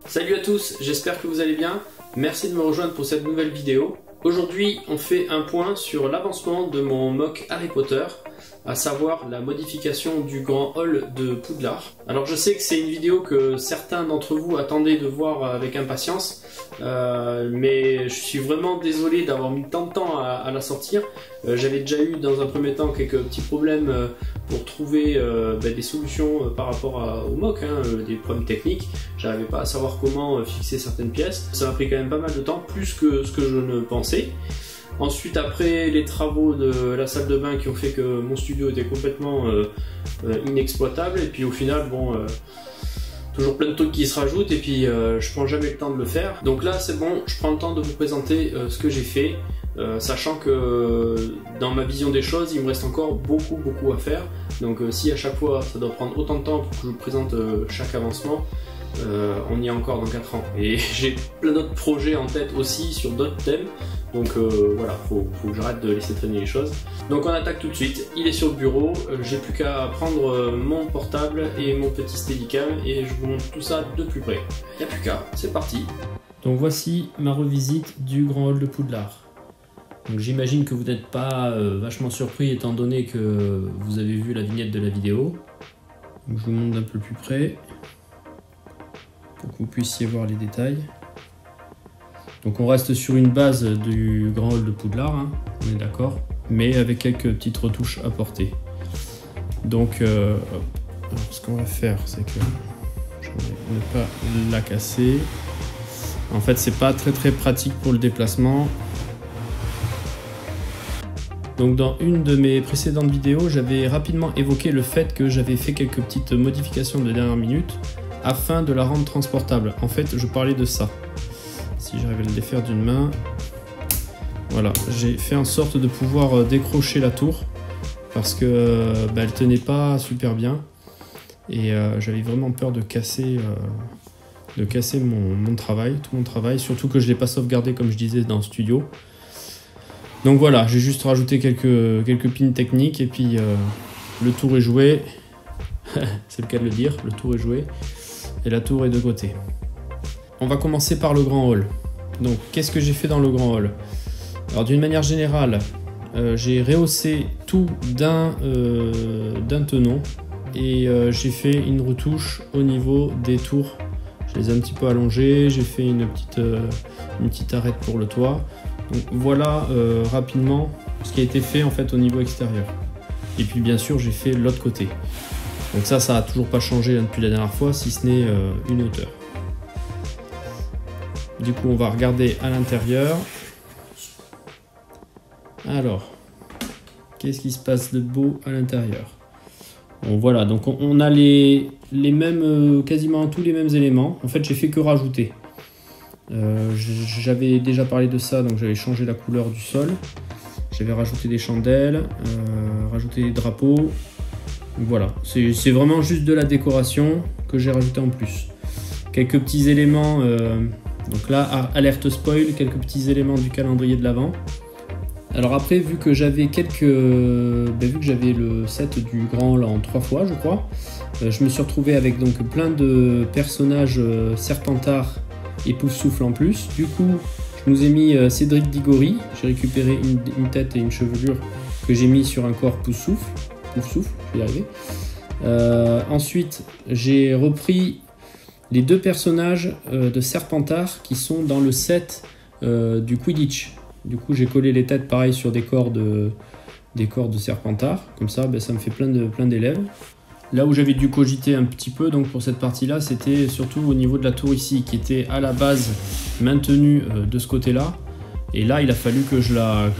Salut à tous, j'espère que vous allez bien. Merci de me rejoindre pour cette nouvelle vidéo. Aujourd'hui, on fait un point sur l'avancement de mon mock Harry Potter, à savoir la modification du grand hall de Poudlard. Alors je sais que c'est une vidéo que certains d'entre vous attendaient de voir avec impatience, mais je suis vraiment désolé d'avoir mis tant de temps à la sortir. J'avais déjà eu dans un premier temps quelques petits problèmes pour trouver des solutions par rapport au mock, des problèmes techniques. J'arrivais pas à savoir comment fixer certaines pièces. Ça m'a pris quand même pas mal de temps, plus que ce que je ne pensais. Ensuite, après les travaux de la salle de bain qui ont fait que mon studio était complètement inexploitable, et puis au final, toujours plein de trucs qui se rajoutent, et puis je prends jamais le temps de le faire. Donc là, c'est bon, je prends le temps de vous présenter ce que j'ai fait, sachant que dans ma vision des choses, il me reste encore beaucoup à faire. Donc si à chaque fois, ça doit prendre autant de temps pour que je vous présente chaque avancement, on y est encore dans 4 ans. Et j'ai plein d'autres projets en tête aussi sur d'autres thèmes. Donc voilà, faut que j'arrête de laisser traîner les choses. Donc on attaque tout de suite. Il est sur le bureau. J'ai plus qu'à prendre mon portable et mon petit Steadicam et je vous montre tout ça de plus près. Il n'y a plus qu'à, c'est parti. Donc voici ma revisite du grand hall de Poudlard. Donc j'imagine que vous n'êtes pas vachement surpris étant donné que vous avez vu la vignette de la vidéo. Donc, je vous montre d'un peu plus près pour que vous puissiez voir les détails. Donc on reste sur une base du grand hall de Poudlard, on est d'accord, mais avec quelques petites retouches apportées. Donc ce qu'on va faire, c'est que je vais ne pas la casser. En fait, c'est pas très pratique pour le déplacement. Donc dans une de mes précédentes vidéos, j'avais rapidement évoqué le fait que j'avais fait quelques petites modifications de dernière minute afin de la rendre transportable. En fait, je parlais de ça. Si j'arrive à le défaire d'une main, voilà, j'ai fait en sorte de pouvoir décrocher la tour parce que elle tenait pas super bien et j'avais vraiment peur de casser mon travail, tout mon travail, surtout que je l'ai pas sauvegardé comme je disais dans le studio. Donc voilà, j'ai juste rajouté quelques pins techniques et puis le tour est joué. C'est le cas de le dire, le tour est joué et la tour est de côté. On va commencer par le grand hall. Donc qu'est-ce que j'ai fait dans le grand hall? Alors d'une manière générale, j'ai rehaussé tout d'un tenon et j'ai fait une retouche au niveau des tours. Je les ai un petit peu allongées, j'ai fait une petite arête pour le toit. Donc voilà rapidement ce qui a été fait en fait au niveau extérieur. Et puis bien sûr j'ai fait l'autre côté. Donc ça a toujours pas changé depuis la dernière fois, si ce n'est une hauteur. Du coup on va regarder à l'intérieur. Alors, qu'est-ce qui se passe de beau à l'intérieur? Bon voilà, donc on a les mêmes, quasiment tous les mêmes éléments. En fait j'ai fait que rajouter. J'avais déjà parlé de ça, donc j'avais changé la couleur du sol. J'avais rajouté des chandelles, rajouté des drapeaux. Donc voilà, c'est vraiment juste de la décoration que j'ai rajouté en plus. Quelques petits éléments, donc là, alerte spoil, quelques petits éléments du calendrier de l'Avent. Alors après, vu que j'avais le set du grand hall en 3 fois, je crois, je me suis retrouvé avec donc plein de personnages Serpentard et Poufsouffle en plus. Du coup, je nous ai mis Cédric Diggory. J'ai récupéré une tête et une chevelure que j'ai mis sur un corps Poufsouffle, je vais y arriver. Ensuite, j'ai repris les 2 personnages de Serpentard qui sont dans le set du Quidditch. Du coup, j'ai collé les têtes pareil sur des corps de Serpentard. Comme ça, ça me fait plein d'élèves. Là où j'avais dû cogiter un petit peu donc pour cette partie-là, c'était surtout au niveau de la tour ici, qui était à la base maintenue de ce côté-là. Et là, il a fallu que je la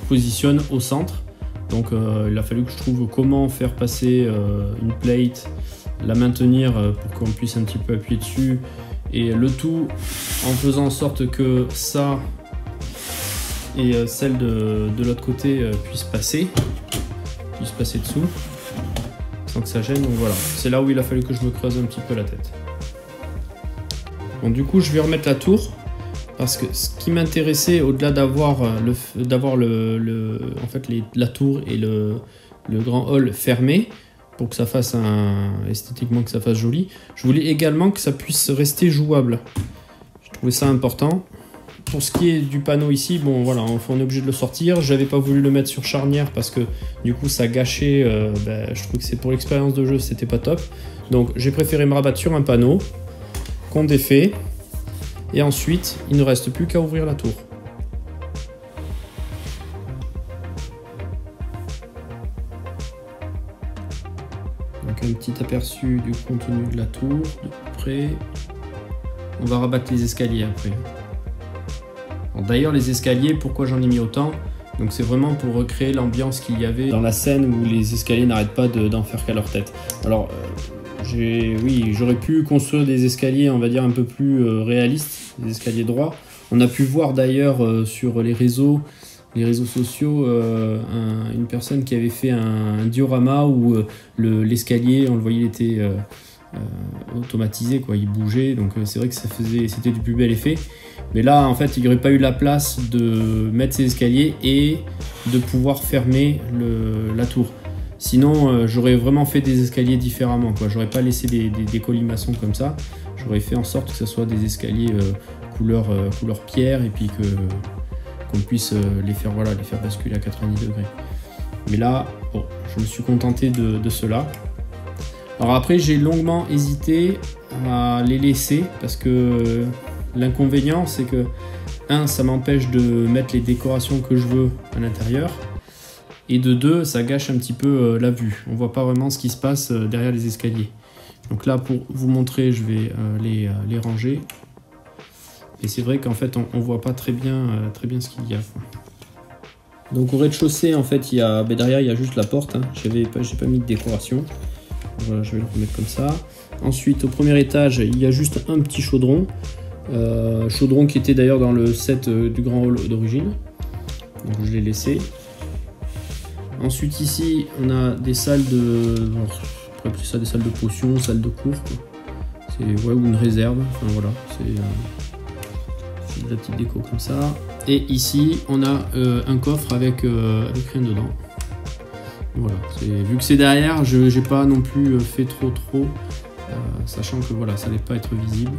positionne au centre. Donc il a fallu que je trouve comment faire passer une plate, la maintenir pour qu'on puisse un petit peu appuyer dessus. Et le tout en faisant en sorte que ça et celle de l'autre côté puisse passer dessous sans que ça gêne. Donc voilà, c'est là où il a fallu que je me creuse un petit peu la tête. Bon, du coup je vais remettre la tour parce que ce qui m'intéressait au-delà d'avoir la tour et le grand hall fermé, pour que ça fasse esthétiquement que ça fasse joli. Je voulais également que ça puisse rester jouable. Je trouvais ça important. Pour ce qui est du panneau ici, bon voilà, on est obligé de le sortir. J'avais pas voulu le mettre sur charnière parce que du coup ça gâchait. Je trouve que c'est pour l'expérience de jeu, c'était pas top. Donc j'ai préféré me rabattre sur un panneau qu'on défait. Et ensuite, il ne reste plus qu'à ouvrir la tour. Donc un petit aperçu du contenu de la tour, de plus près. On va rabattre les escaliers après. D'ailleurs, les escaliers, pourquoi j'en ai mis autant? Donc c'est vraiment pour recréer l'ambiance qu'il y avait dans la scène où les escaliers n'arrêtent pas d'en faire qu'à leur tête. Alors, oui, j'aurais pu construire des escaliers, on va dire, un peu plus réalistes, des escaliers droits. On a pu voir d'ailleurs sur les réseaux sociaux, une personne qui avait fait un diorama où l'escalier, on le voyait, il était automatisé, quoi, il bougeait, donc c'est vrai que c'était du plus bel effet. Mais là, en fait, il n'y aurait pas eu la place de mettre ces escaliers et de pouvoir fermer la tour. Sinon, j'aurais vraiment fait des escaliers différemment, quoi. J'aurais pas laissé des colimaçons comme ça. J'aurais fait en sorte que ce soit des escaliers couleur pierre et puis qu'on puisse les faire basculer à 90 degrés. Mais là, bon, je me suis contenté de cela. Alors après, j'ai longuement hésité à les laisser parce que l'inconvénient, c'est que, ça m'empêche de mettre les décorations que je veux à l'intérieur. Et de deux, ça gâche un petit peu la vue. On voit pas vraiment ce qui se passe derrière les escaliers. Donc là, pour vous montrer, je vais les ranger. Et c'est vrai qu'en fait, on voit pas très bien ce qu'il y a, quoi. Donc au rez-de-chaussée, en fait, derrière, il y a juste la porte. Hein. J'ai pas mis de décoration. Voilà, je vais le remettre comme ça. Ensuite, au premier étage, il y a juste un petit chaudron. Chaudron qui était d'ailleurs dans le set du grand hall d'origine. Donc je l'ai laissé. Ensuite ici, on a des salles on pourrait appeler ça des salles de potions, salles de cours, ou une réserve. Enfin voilà, c'est de la petite déco comme ça. Et ici, on a un coffre avec rien dedans. Voilà, vu que c'est derrière, je n'ai pas non plus fait trop, sachant que voilà, ça n'allait pas être visible.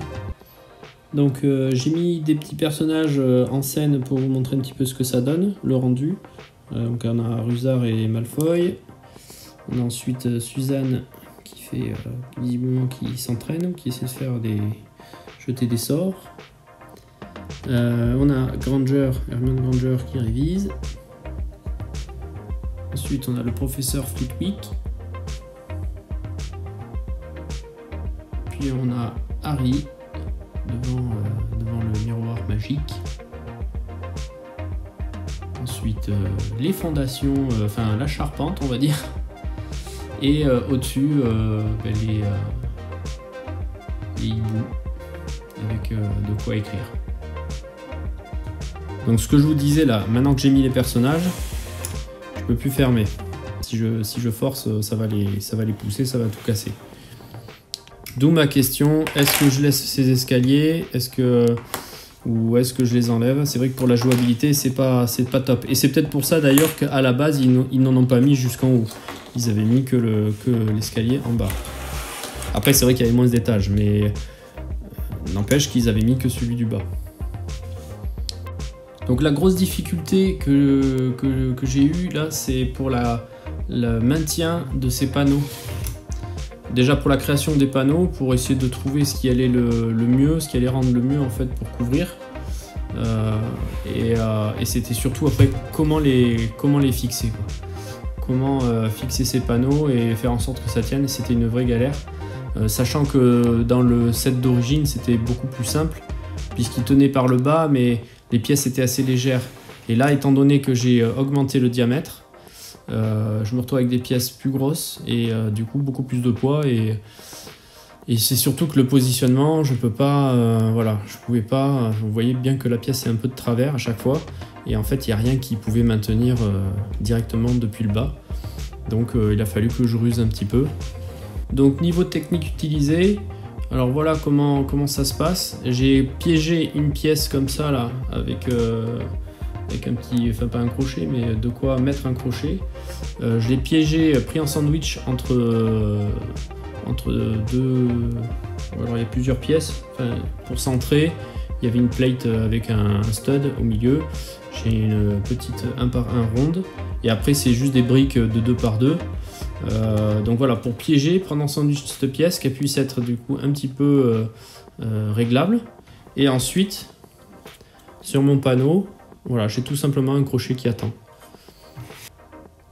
Donc j'ai mis des petits personnages en scène pour vous montrer un petit peu ce que ça donne, le rendu. Donc on a Rusard et Malfoy. On a ensuite Suzanne qui fait visiblement qui s'entraîne, qui essaie de jeter des sorts. On a Hermione Granger qui révise. Ensuite on a le professeur Flitwick. Puis on a Harry devant le miroir magique. Ensuite les fondations, la charpente on va dire. Et au-dessus les hiboux avec de quoi écrire. Donc ce que je vous disais là, maintenant que j'ai mis les personnages, je peux plus fermer. Si je force, ça va les pousser, ça va tout casser. D'où ma question, est-ce que je laisse ces escaliers, ou est-ce que je les enlève? C'est vrai que pour la jouabilité, c'est pas top. Et c'est peut-être pour ça d'ailleurs qu'à la base, ils n'en ont pas mis jusqu'en haut. Ils avaient mis que l'escalier en bas. Après, c'est vrai qu'il y avait moins d'étages, mais n'empêche qu'ils avaient mis que celui du bas. Donc la grosse difficulté que j'ai eue là, c'est pour le maintien de ces panneaux. Déjà pour la création des panneaux, pour essayer de trouver ce qui allait le mieux, ce qui allait rendre le mieux en fait pour couvrir. Et c'était surtout après comment les fixer, quoi. Comment fixer ces panneaux et faire en sorte que ça tienne. C'était une vraie galère. Sachant que dans le set d'origine, c'était beaucoup plus simple, puisqu'il tenait par le bas, mais les pièces étaient assez légères. Et là, étant donné que j'ai augmenté le diamètre, je me retrouve avec des pièces plus grosses et du coup beaucoup plus de poids. Et c'est surtout que le positionnement, je pouvais pas. Vous voyez bien que la pièce est un peu de travers à chaque fois. Et en fait, il n'y a rien qui pouvait maintenir directement depuis le bas. Donc il a fallu que je ruse un petit peu. Donc niveau technique utilisée, alors voilà comment ça se passe. J'ai piégé une pièce comme ça là, avec avec un petit, enfin pas un crochet, mais de quoi mettre un crochet. Je l'ai piégé, pris en sandwich entre deux. Alors il y a plusieurs pièces. Enfin, pour centrer, il y avait une plate avec un stud au milieu. J'ai une petite 1 par 1 ronde. Et après, c'est juste des briques de 2 par 2. Donc voilà, pour piéger, prendre en sandwich cette pièce, qu'elle puisse être du coup un petit peu réglable. Et ensuite, sur mon panneau, voilà, j'ai tout simplement un crochet qui attend.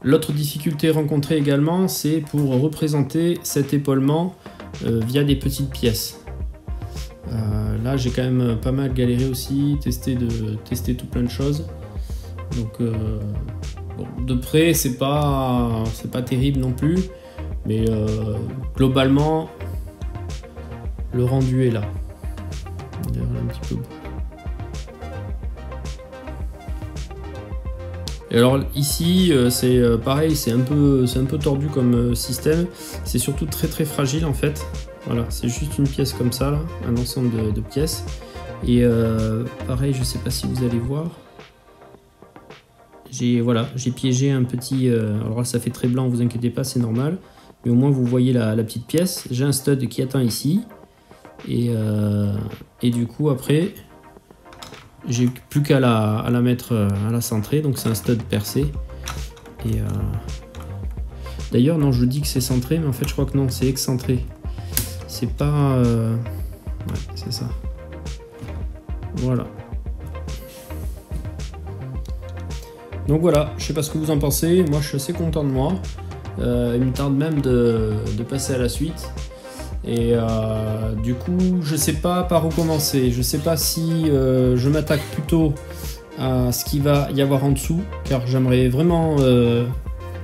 L'autre difficulté rencontrée également, c'est pour représenter cet épaulement via des petites pièces. Là, j'ai quand même pas mal galéré aussi, testé tout plein de choses. Donc, bon, de près, c'est pas terrible non plus, mais globalement, le rendu est là. D'ailleurs, un petit peu. Et alors ici, c'est pareil, c'est un peu tordu comme système. C'est surtout très très fragile en fait. Voilà, c'est juste une pièce comme ça, là, un ensemble de pièces. Et pareil, je sais pas si vous allez voir. J'ai piégé un petit. Alors là, ça fait très blanc, vous inquiétez pas, c'est normal. Mais au moins vous voyez la petite pièce. J'ai un stud qui attend ici. Et du coup après. J'ai plus qu'à la mettre, à la centrer, donc c'est un stud percé. Et d'ailleurs, non, je dis que c'est centré, mais en fait, je crois que non, c'est excentré. C'est pas. Ouais, c'est ça. Voilà. Donc voilà, je sais pas ce que vous en pensez. Moi, je suis assez content de moi. Il me tarde même de passer à la suite. Et du coup, je sais pas par où commencer. Je sais pas si je m'attaque plutôt à ce qu'il va y avoir en dessous, car j'aimerais vraiment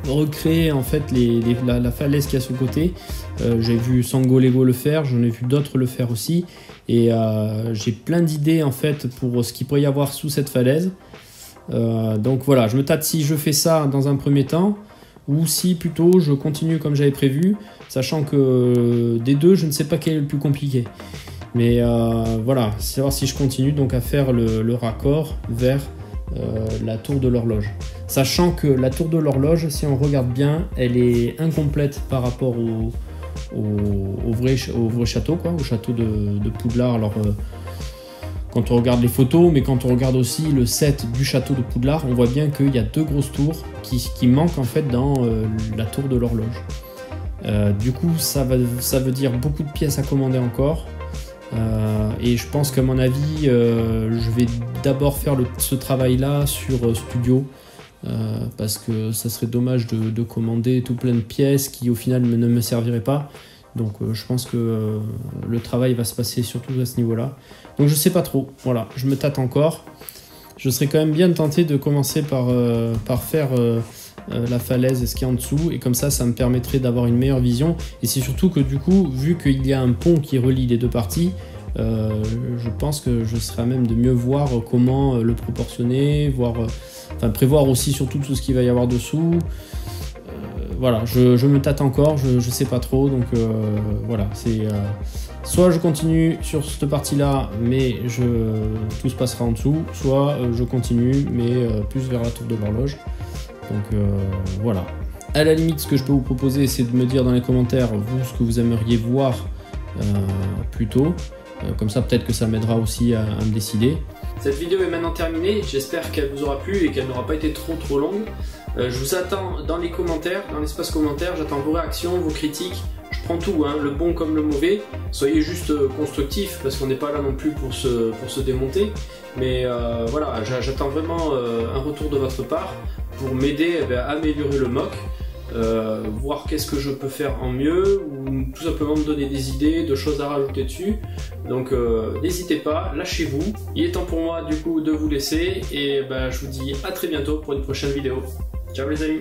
recréer en fait la falaise qu'il y a sur le côté. J'ai vu Sango Lego le faire, j'en ai vu d'autres le faire aussi, et j'ai plein d'idées en fait pour ce qu'il pourrait y avoir sous cette falaise. Donc voilà, je me tâte si je fais ça dans un premier temps, ou si plutôt je continue comme j'avais prévu, sachant que des deux, je ne sais pas quel est le plus compliqué. Mais voilà, c'est voir si je continue donc à faire le raccord vers la tour de l'horloge. Sachant que la tour de l'horloge, si on regarde bien, elle est incomplète par rapport au vrai château, quoi, au château de Poudlard. Alors, quand on regarde les photos, mais quand on regarde aussi le set du château de Poudlard, on voit bien qu'il y a deux grosses tours qui manquent en fait dans la tour de l'horloge. Du coup, ça veut dire beaucoup de pièces à commander encore. Et je pense qu'à mon avis, je vais d'abord faire ce travail-là sur Studio. Parce que ça serait dommage de commander tout plein de pièces qui au final ne me serviraient pas. Donc je pense que le travail va se passer surtout à ce niveau-là. Donc je sais pas trop, voilà, je me tâte encore. Je serais quand même bien tenté de commencer par faire la falaise et ce qu'il y a en dessous, et comme ça me permettrait d'avoir une meilleure vision. Et c'est surtout que du coup, vu qu'il y a un pont qui relie les deux parties, je pense que je serai à même de mieux voir comment le proportionner, prévoir aussi surtout tout ce qu'il va y avoir dessous. Voilà, je me tâte encore, je sais pas trop, donc voilà, c'est soit je continue sur cette partie-là, mais tout se passera en dessous, soit je continue, mais plus vers la tour de l'horloge. Donc voilà. À la limite, ce que je peux vous proposer, c'est de me dire dans les commentaires, vous, ce que vous aimeriez voir plus tôt. Comme ça, peut-être que ça m'aidera aussi à me décider. Cette vidéo est maintenant terminée, j'espère qu'elle vous aura plu et qu'elle n'aura pas été trop longue. Je vous attends dans les commentaires, dans l'espace commentaire, j'attends vos réactions, vos critiques. Je prends tout, hein, le bon comme le mauvais. Soyez juste constructifs, parce qu'on n'est pas là non plus pour se démonter. Mais voilà, j'attends vraiment un retour de votre part pour m'aider à améliorer le MOC. Voir qu'est-ce que je peux faire en mieux, ou tout simplement me donner des idées, de choses à rajouter dessus. Donc n'hésitez pas, lâchez-vous. Il est temps pour moi du coup de vous laisser, et je vous dis à très bientôt pour une prochaine vidéo. Ciao les amis.